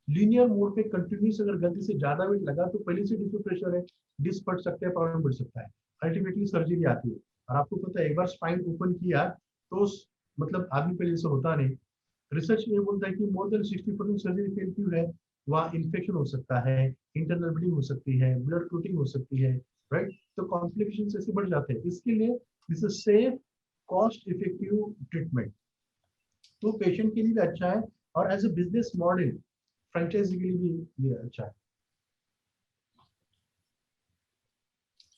लीनियर मोड पे कंटिन्यूस अगर गलती से ज्यादा वेट लगा तो पहले से डिस्क प्रेशर है, डिस्क फट सकता है, प्रॉब्लम बढ़ सकता है, अल्टीमेटली सर्जरी आती है। और आपको पता है एक बार स्पाइन ओपन किया तो मतलब आदमी पहले से होता नहीं। रिसर्च ये बोलता है कि मोर देन 60% सर्जरी फेल क्यों है, वहाँ इन्फेक्शन हो सकता है, इंटरनल ब्लीडिंग हो सकती है, ब्लड क्लॉटिंग हो सकती है, राइट। तो कॉम्प्लिकेशंस ऐसे बढ़ जाते हैं। इसके लिए this is safe, cost effective treatment, तो पेशेंट के लिए भी अच्छा है, और as a business model franchisee के लिए भी ये अच्छा है।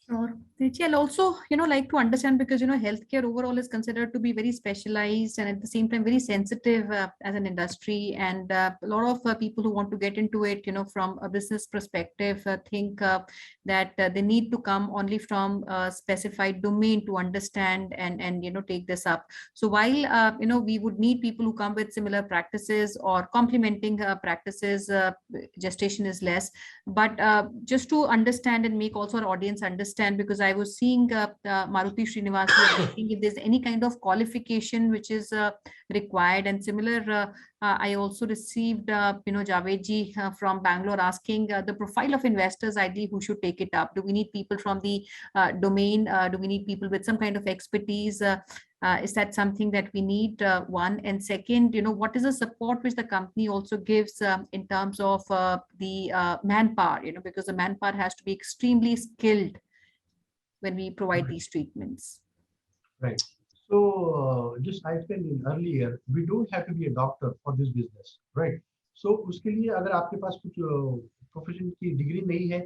Sure. Richi, I'll also, like to understand, because, healthcare overall is considered to be very specialized and at the same time very sensitive as an industry. And a lot of people who want to get into it, from a business perspective, think that they need to come only from a specified domain to understand and take this up. So while, we would need people who come with similar practices or complementing practices, gestation is less. But just to understand and make also our audience understand, because I was seeing Maruti Srinivas asking if there's any kind of qualification which is required, and similar I also received Javed ji from Bangalore asking the profile of investors ideally who should take it up. Do we need people from the domain? Do we need people with some kind of expertise? Is that something that we need? One, and second, what is the support which the company also gives in terms of the manpower? Because the manpower has to be extremely skilled when we provide these treatments. Right. So just I explained earlier, we don't have to be a doctor for this business, right? So उसके लिए अगर आपके पास कुछ profession की degree नहीं है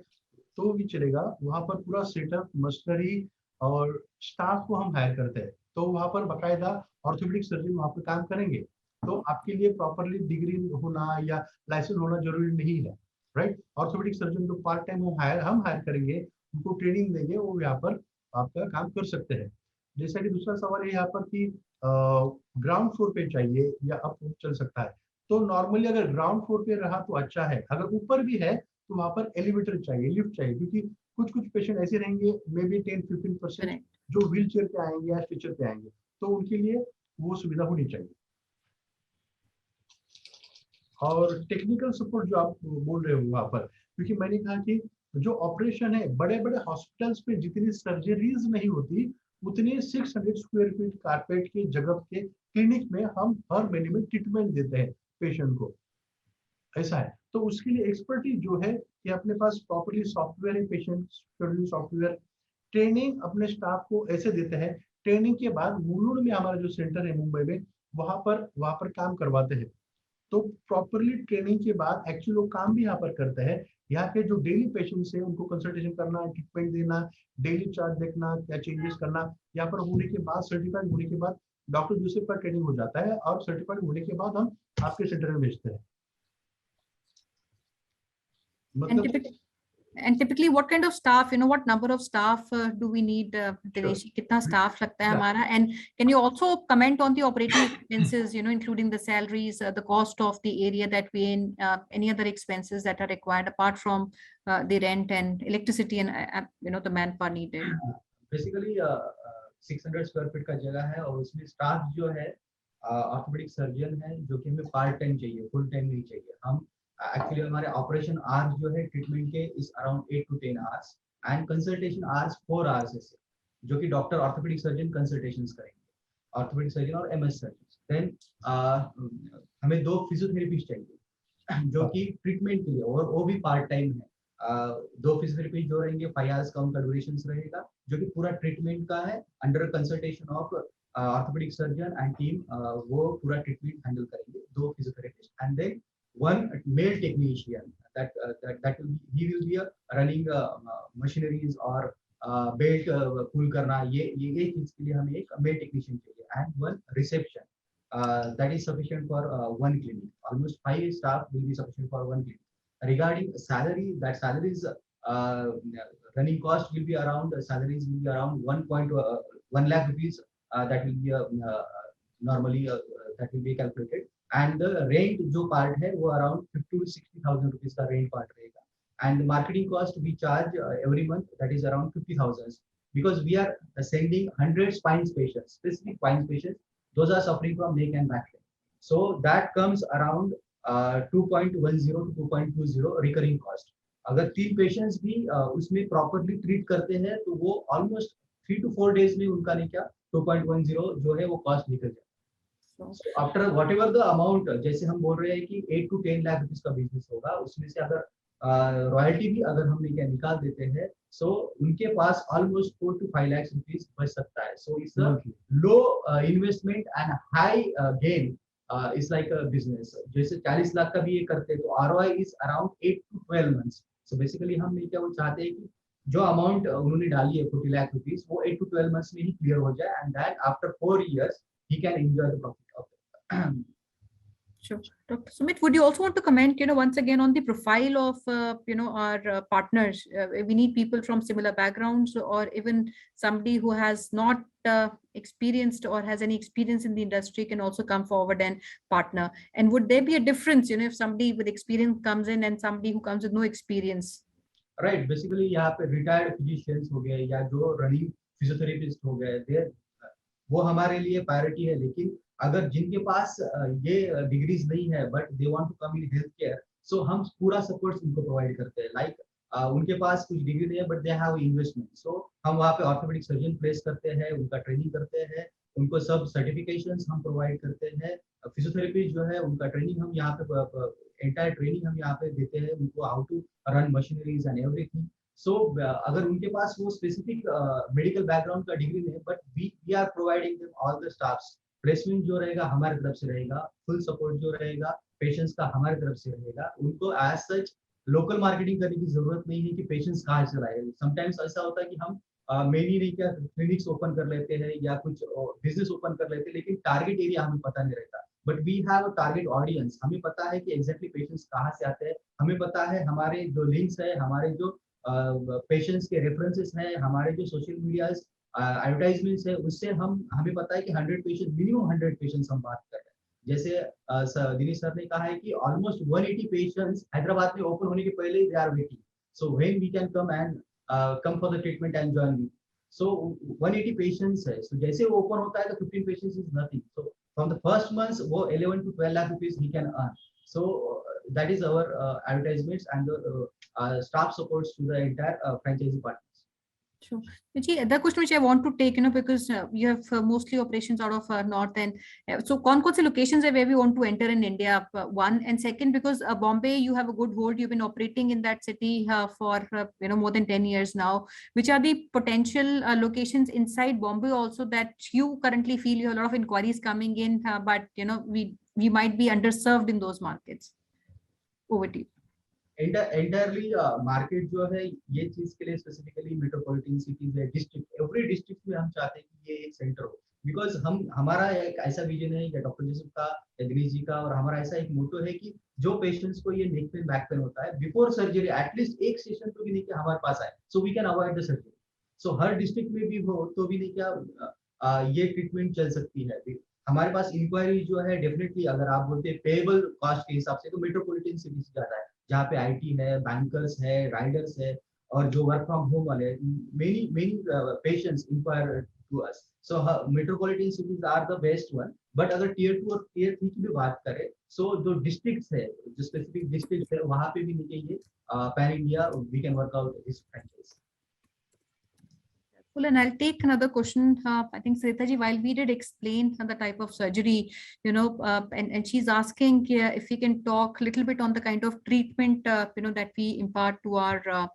तो भी चलेगा। वहाँ पर पूरा सेटअप, मशीनरी और स्टाफ को हम हायर करते हैं, तो वहाँ पर बाकायदा ऑर्थोपेडिक सर्जन वहाँ पर काम करेंगे। तो आपके लिए प्रॉपरली डिग्री होना या लाइसेंस होना जरूरी नहीं है, राइट। ऑर्थोपेडिक सर्जन को पार्ट टाइम हम हायर करेंगे, उनको ट्रेनिंग देंगे, वो यहाँ पर आपका काम कर सकते हैं। जैसा कि दूसरा सवाल है यहाँ पर कि ग्राउंड फ्लोर पे चाहिए या अप चल सकता है, तो नॉर्मली अगर ग्राउंड फ्लोर पे रहा तो अच्छा है। अगर ऊपर भी है तो वहाँ पर एलिवेटर चाहिए, लिफ्ट चाहिए, क्योंकि कुछ पेशेंट ऐसे रहेंगे मे बी 10-15% जो व्हील चेयर पे आएंगे या स्ट्रेचर पे आएंगे, तो उनके लिए वो सुविधा होनी चाहिए। और टेक्निकल सपोर्ट जो आप बोल रहे हो वहाँ पर, क्योंकि मैंने कहा कि जो ऑपरेशन है बड़े बड़े हॉस्पिटल्स पे जितनी सर्जरीज नहीं होती उतनी 600 स्क्वायर फीट कारपेट की जगह के क्लिनिक में हम हर महीने में ट्रीटमेंट देते हैं पेशेंट को। ऐसा है, तो उसके लिए एक्सपर्टीज जो है कि अपने पास प्रॉपर्ली सॉफ्टवेयर है, पेशेंट शेड्यूलिंग सॉफ्टवेयर, ट्रेनिंग अपने स्टाफ को ऐसे देते हैं। ट्रेनिंग के बाद मुलुंड में हमारा जो सेंटर है मुंबई में, वहां पर काम करवाते हैं। तो प्रॉपरली ट्रेनिंग के बाद एक्चुअली लोग काम भी यहाँ पर करते हैं। यहाँ के जो डेली पेशेंट्स हैं उनको कंसल्टेशन करना, ट्रीटमेंट देना, डेली चार्ट देखना, क्या चेंजेस करना। यहाँ पर होने के बाद, सर्टिफाइड होने के बाद डॉक्टर जोसेफ का ट्रेनिंग हो जाता है और सर्टिफाइड होने के बाद हम आपके सेंटर में भेजते हैं। And मतलब typically, what kind of staff, what number of staff do we need, Dinesh? कितना staff लगता है Yeah. हमारा? And can you also comment on the operating expenses, including the salaries, the cost of the area that we in, any other expenses that are required apart from the rent and electricity and, the manpower needed? Basically, 600 square feet का जगह है और उसमें staff जो है orthopaedic surgeon है, जो कि हमें पार्ट टाइम चाहिए, फुल टाइम नहीं चाहिए। हम एक्चुअली हमारे ऑपरेशन आवर्स जो है ट्रीटमेंट के इस around 8 to 10 hours and consultation hours 4 hours है, जो कि डॉक्टर ऑर्थोपेडिक सर्जन कंसल्टेशंस करेंगे, ऑर्थोपेडिक सर्जन और एमएस सर्जन। देन हमें 2 फिजियोथेरेपिस्ट चाहिए जो कि ट्रीटमेंट के लिए, और वो भी पार्ट टाइम है। 2 फिजियोथेरेपिस्ट जो रहेंगे, 5 आवर्स का उनका ड्यूरेशन रहेगा, जो कि पूरा ट्रीटमेंट का है under consultation of orthopedic surgeon and team, वो पूरा ट्रीटमेंट हैंडल करेंगे 2 physiotherapist. And then 1 male technician that he will be running machineries or belt pull करना, ये चीज के लिए हमें एक male technician चाहिए, and 1 reception that is sufficient for 1 clinic. Almost 5 staff will be sufficient for 1 clinic. Regarding salary, that salaries running cost will be around, salaries will be around 1 lakh rupees, that will be normally that will be calculated. And the rent जो part है वो around 50 to 60,000 rupees का rent part रहेगा. And the marketing cost we charge every month, that is around 50,000, because we are sending 100 spine patients, specific spine patients, those are suffering from neck and back pain. So that comes around 2.10 to 2.20 recurring cost. अगर 3 patients भी उसमें properly treat करते हैं तो वो almost 3 to 4 days में उनका नहीं क्या 2.10 जो है वो cost निकल जाए। So after whatever the amount, जैसे हम बोल रहे हैं कि 8 to 10 लाख रुपीस का बिजनेस होगा, उसमें से अगर रॉयल्टी भी अगर हम निकाल देते हैं, सो उनके पास ऑलमोस्ट 4 to 5 लाख रुपीस बच सकता है। So it's low investment and high gain, it's like a business. जैसे 40 लाख का भी ये करते हैं तो ROI is around 8 to 12 months. So basically हम क्या वो चाहते हैं कि जो अमाउंट उन्होंने डाली है 40 लाख रुपीस, वो 8 to 12 मंथ्स में ही क्लियर हो जाए, and that after 4 years he can enjoy the profit of it. Sure. Dr. Sumit, would you also want to comment, once again on the profile of, our partners? We need people from similar backgrounds, or even somebody who has not experienced or has any experience in the industry can also come forward and partner. And would there be a difference, if somebody with experience comes in and somebody who comes with no experience? Right. Basically, यहाँ पे retired physicians हो गए या जो running physiotherapist हो गए, वो हमारे लिए प्रायोरिटी है। लेकिन अगर जिनके पास ये डिग्रीज नहीं है but they want to come in health care, so हम पूरा सपोर्ट उनको प्रोवाइड करते हैं। लाइक उनके पास कुछ डिग्री नहीं है बट दे हैव इन्वेस्टमेंट, सो हम वहाँ पे ऑर्थोपेडिक सर्जन प्लेस करते हैं, उनका ट्रेनिंग करते हैं, उनको सब सर्टिफिकेशंस हम प्रोवाइड करते हैं। फिजियोथेरेपी जो है उनका ट्रेनिंग हम यहाँ पे, एंटायर ट्रेनिंग हम यहाँ पे देते हैं उनको, how to run machineries and everything. So अगर उनके पास वो स्पेसिफिक मेडिकल बैकग्राउंड का डिग्री नहीं है, but we are providing them all the staffs. Placement जो रहेगा हमारी तरफ से रहेगा, फुल सपोर्ट जो रहेगा पेशेंट्स का हमारी तरफ से रहेगा। उनको एज सच लोकल मार्केटिंग करने की जरूरत नहीं है कि पेशेंट्स कहाँ से लाए। समटाइम्स ऐसा होता है कि हम मेनी नहीं क्या क्लिनिक्स ओपन कर लेते हैं या कुछ बिजनेस ओपन कर लेते हैं, लेकिन टारगेट एरिया हमें पता नहीं रहता। But we have a target audience, हमें पता है कि एग्जैक्टली पेशेंट्स कहाँ से आते हैं, हमें पता है हमारे जो लिंक्स है, हमारे जो पेशेंट्स के रेफरेंसेस हैं, हमारे जो सोशल मीडिया एडवर्टाइजमेंट्स है, उससे हमें पता है कि 100 पेशेंट, मिनिमम 100 पेशेंट्स हम बात कर रहे हैं। जैसे दिनेश सर ने कहा है कि ऑलमोस्ट 180 पेशेंट्स हैदराबाद में ओपन होने के पहले they are waiting, so when we can come and come for the treatment and join me. So 180 patients है, सो जैसे वो ओपन होता है तो 15 patients is nothing. So from the first month वो 11 to 12 lakh rupees he can earn. So that is our advertisements and the staff supports to the entire franchisee partners. Sure. Ji, the question which I want to take, because you have mostly operations out of north, and so कौन से locations है where we want to enter in India? One, and second, because Bombay, you have a good hold. You've been operating in that city for more than 10 years now. Which are the potential locations inside Bombay also that you currently feel you have a lot of inquiries coming in, but we might be underserved in those markets? Over to you. Entirely market जो है ये चीज के लिए specifically metropolitan cities है, district, every district में हम चाहते हैं कि ये एक सेंटर हो, बिकॉज हमारा एक ऐसा विजन है या डॉक्टर जोसेफ का या दिनेश जी का, और हमारा ऐसा एक मोटो है कि जो पेशेंट्स को ये नेक पेन बैक पेन होता है बिफोर सर्जरी एटलीस्ट एक सेशन तो भी नहीं कि हमारे पास आए, so we can avoid the surgery. So हर डिस्ट्रिक्ट में भी हो तो भी नहीं क्या ये ट्रीटमेंट चल सकती है। हमारे पास इंक्वायरी जो है डेफिनेटली अगर आप बोलते हैं पेएबल कॉस्ट के हिसाब से तो मेट्रोपॉलिटन सिटी से ज्यादा है, जहाँ पे आईटी है, बैंकर्स है, राइडर्स है, और जो वर्क फ्रॉम होम वाले many patients inquire to us. So metropolitan cities are the best one, but अगर टियर 2 और टियर 3 की भी बात करें, सो जो डिस्ट्रिक्ट्स है, जो स्पेसिफिक डिस्ट्रिक्ट है, वहां पे भी नहीं चाहिए pan India we can work out this franchise. Well, and I'll take another question. I think Sarita ji, while we did explain the type of surgery, and she's asking if we can talk a little bit on the kind of treatment, that we impart to our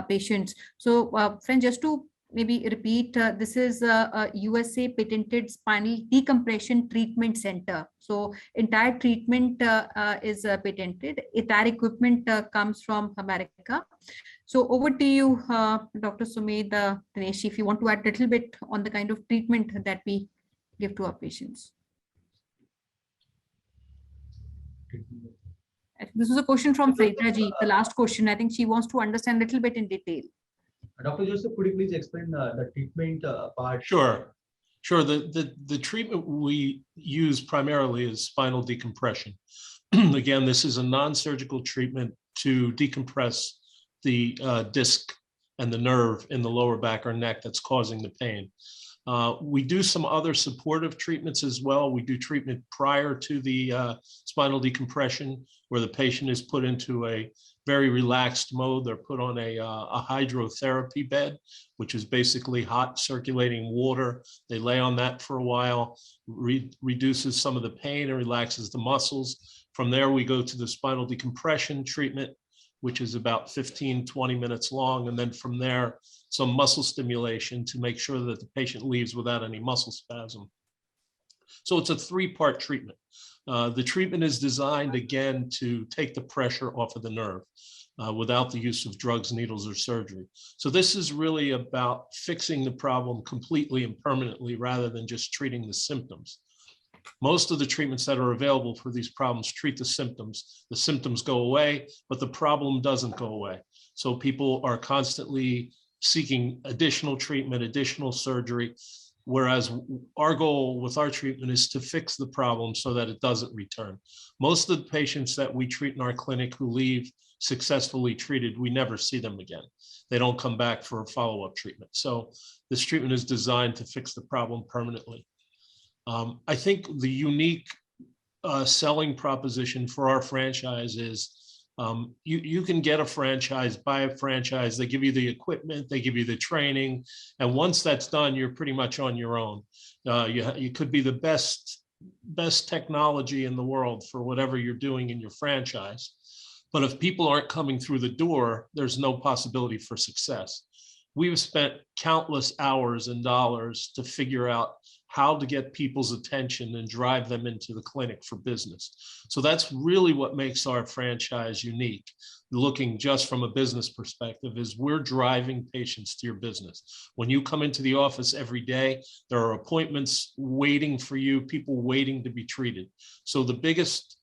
patients. So, friends, just to maybe repeat, this is a USA patented spinal decompression treatment center. So entire treatment is patented. Entire equipment comes from America. So over to you, Dr. Sumed Dinesh, if you want to add a little bit on the kind of treatment that we give to our patients. This was a question from Sarita ji, the last question. I think she wants to understand a little bit in detail. Dr. Joseph, could you please explain the treatment part? Sure. The treatment we use primarily is spinal decompression. Again, this is a non-surgical treatment to decompress the disc and the nerve in the lower back or neck that's causing the pain. We do some other supportive treatments as well. We do treatment prior to the spinal decompression, where the patient is put into a very relaxed mode. They're put on a hydrotherapy bed, which is basically hot circulating water. They lay on that for a while, reduces some of the pain and relaxes the muscles. From there, we go to the spinal decompression treatment, which is about 15-20 minutes long. And then from there, some muscle stimulation to make sure that the patient leaves without any muscle spasm. So it's a 3-part treatment. The treatment is designed, again, to take the pressure off of the nerve without the use of drugs, needles, or surgery. So this is really about fixing the problem completely and permanently rather than just treating the symptoms. Most of the treatments that are available for these problems treat the symptoms. The symptoms go away, but the problem doesn't go away. So people are constantly seeking additional treatment, additional surgery, whereas our goal with our treatment is to fix the problem so that it doesn't return. Most of the patients that we treat in our clinic who leave successfully treated, we never see them again. They don't come back for a follow-up treatment. So this treatment is designed to fix the problem permanently. I think the unique selling proposition for our franchise is you can get a franchise, buy a franchise, they give you the equipment, they give you the training, and once that's done, you're pretty much on your own. You could be the best technology in the world for whatever you're doing in your franchise, but if people aren't coming through the door, there's no possibility for success. We've spent countless hours and dollars to figure out how to get people's attention and drive them into the clinic for business. So that's really what makes our franchise unique. Looking just from a business perspective is we're driving patients to your business. When you come into the office every day, there are appointments waiting for you, people waiting to be treated. So the biggest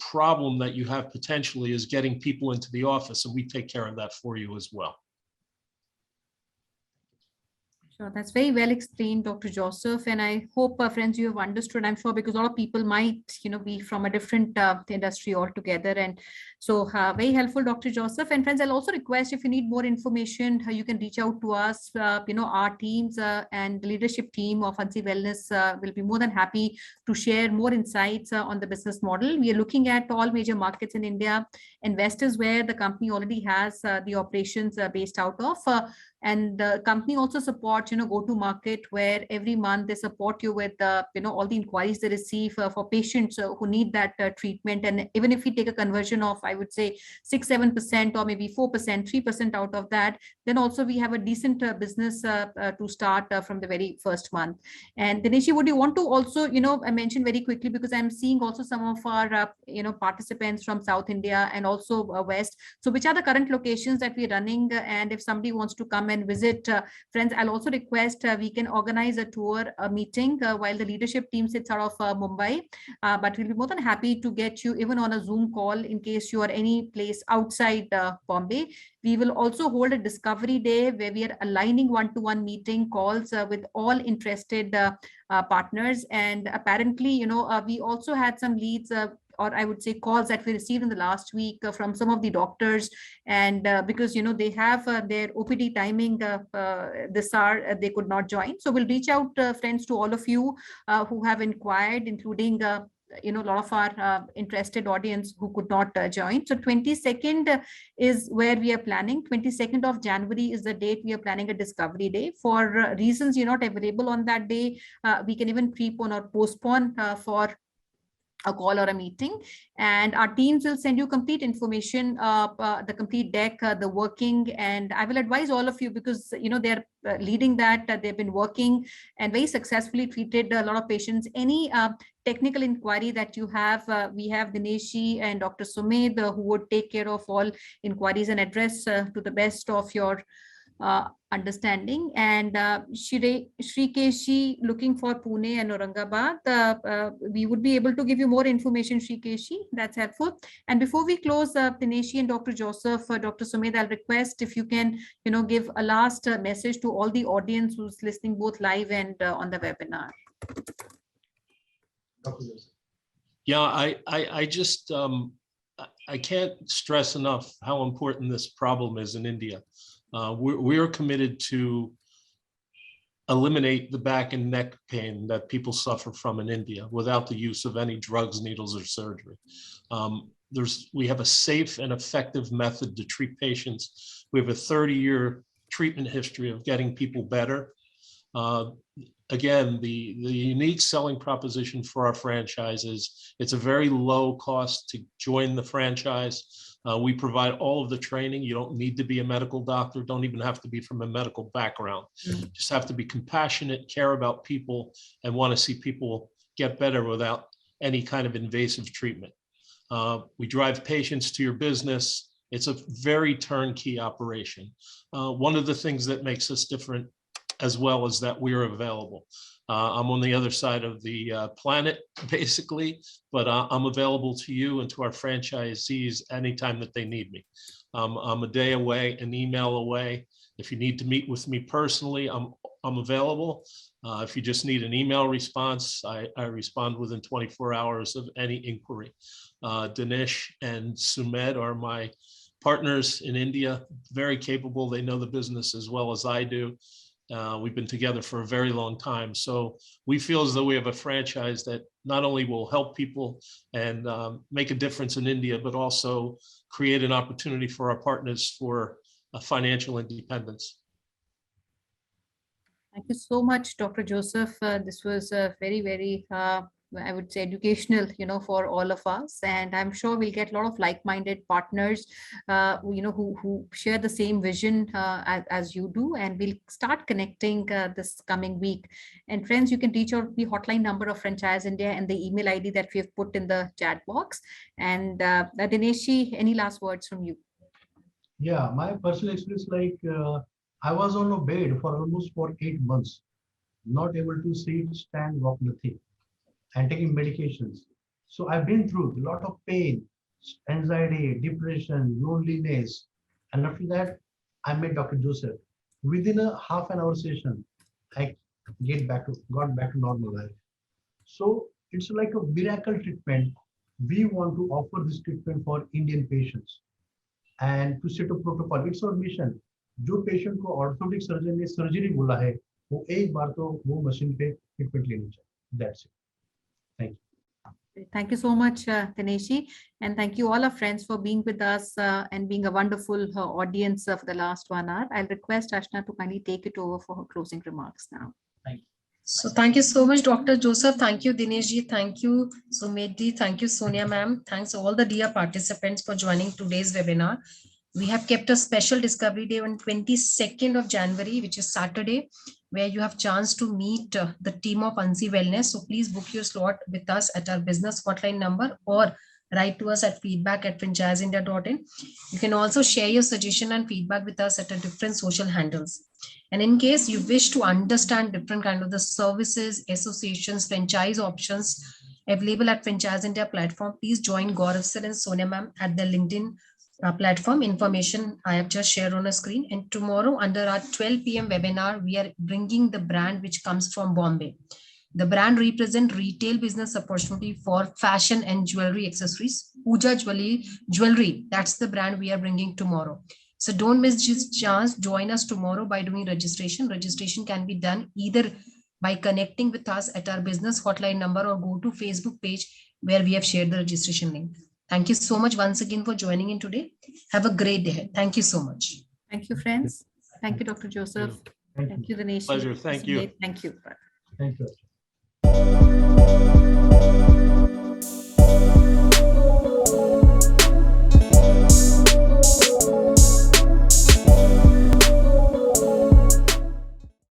problem that you have potentially is getting people into the office, and we take care of that for you as well. Sure, that's very well explained, Dr. Joseph, and I hope, friends, you have understood. I'm sure because a lot of people might, be from a different industry altogether, and so very helpful, Dr. Joseph. And friends, I'll also request if you need more information, you can reach out to us. Our teams and the leadership team of Hansi Wellness will be more than happy to share more insights on the business model. We are looking at all major markets in India, investors where the company already has the operations based out of. And the company also supports go to market, where every month they support you with all the inquiries they receive for patients who need that treatment. And even if we take a conversion of, I would say, 6-7% or maybe 4%, 3% out of that, then also we have a decent business to start from the very first month. And Dinesh, would you want to also mention very quickly, because I'm seeing also some of our participants from South India and also West, so which are the current locations that we're running, and if somebody wants to come and visit, friends, I'll also request we can organize a tour, a meeting while the leadership team sits out of Mumbai, but we'll be more than happy to get you even on a Zoom call in case you are any place outside Bombay. We will also hold a discovery day where we are aligning one-to-one meeting calls with all interested partners. And apparently, we also had some leads, or I would say calls that we received in the last week from some of the doctors. And because, they have their OPD timing this hour, they could not join. So we'll reach out, friends, to all of you who have inquired, including a lot of our interested audience who could not join. So 22nd is where we are planning. 22nd of January is the date we are planning a discovery day. For reasons you're not available on that day, we can even prepone or postpone for a call or a meeting, and our teams will send you complete information, the complete deck, the working. And I will advise all of you, because they're leading that, they've been working and very successfully treated a lot of patients. Any technical inquiry that you have, we have Dinesh and Dr. Sumedh who would take care of all inquiries and address to the best of your understanding. And Shrikeshi looking for Pune and Aurangabad. We would be able to give you more information, Shrikeshi. That's helpful. And before we close, Dinesh and Dr. Joseph, Dr. Sumedh, I'll request if you can, give a last message to all the audience who's listening both live and on the webinar. Dr. Joseph. Yeah, I just, I can't stress enough how important this problem is in India. We are committed to eliminate the back and neck pain that people suffer from in India without the use of any drugs, needles, or surgery. We have a safe and effective method to treat patients. We have a 30-year treatment history of getting people better. Again, the unique selling proposition for our franchise is it's a very low cost to join the franchise. We provide all of the training. You don't need to be a medical doctor, don't even have to be from a medical background. Just have to be compassionate, care about people, and want to see people get better without any kind of invasive treatment. We drive patients to your business. It's a very turnkey operation. One of the things that makes us different as well is that we're available. I'm on the other side of the planet, basically, but I'm available to you and to our franchisees anytime that they need me. I'm a day away, an email away. If you need to meet with me personally, I'm available. If you just need an email response, I respond within 24 hours of any inquiry. Dinesh and Sumedh are my partners in India, very capable. They know the business as well as I do. We've been together for a very long time. So we feel as though we have a franchise that not only will help people and make a difference in India, but also create an opportunity for our partners for financial independence. Thank you so much, Dr. Joseph. This was very, very, I would say, educational, for all of us. And I'm sure we'll get a lot of like-minded partners, who share the same vision as you do. And we'll start connecting this coming week. And friends, you can reach out the hotline number of Franchise India and the email ID that we have put in the chat box. And Dinesh, any last words from you? Yeah, my personal experience, I was on a bed for almost 8 months, not able to sit, stand, walk, nothing, and taking medications. So I've been through a lot of pain, anxiety, depression, loneliness. And after that, I met Dr. Joseph. Within a half an hour session, got back to normal life. So it's like a miracle treatment. We want to offer this treatment for Indian patients and to set a protocol. It's our mission. जो patient को orthopaedic surgeon ने surgery बोला है वो एक बार तो वो machine पे ट्रीटमेंट लेनी चाहिए. That's it. Thank you. Thank you so much, Dineshi. And thank you all our friends for being with us and being a wonderful audience for the last 1 hour. I'll request Ashna to kindly take it over for her closing remarks now. So thank you so much, Dr. Joseph. Thank you, Dinesh ji. Thank you, Sumedji. Thank you, Sonia ma'am. Thanks all the dear participants for joining today's webinar. We have kept a special Discovery Day on 22nd of January, which is Saturday, where you have chance to meet the team of Ansi Wellness. So please book your slot with us at our business hotline number or write to us at feedback@franchiseindia.in. You can also share your suggestion and feedback with us at our different social handles. And in case you wish to understand different kind of the services, associations, franchise options available at Franchise India platform, please join Gaurav sir and Sonia ma'am at the LinkedIn platform. Information I have just shared on a screen. And tomorrow under our 12 p.m. webinar, we are bringing the brand which comes from Bombay. The brand represents retail business opportunity for fashion and jewelry accessories. Pooja Jewelry, that's the brand we are bringing tomorrow. So don't miss this chance. Join us tomorrow by doing registration. Registration can be done either by connecting with us at our business hotline number or go to Facebook page where we have shared the registration link. Thank you so much once again for joining in today. Have a great day. Thank you so much. Thank you, friends. Thank you, Dr. Joseph. Thank you, Dinesh. Pleasure. Thank you. Thank you. Thank you.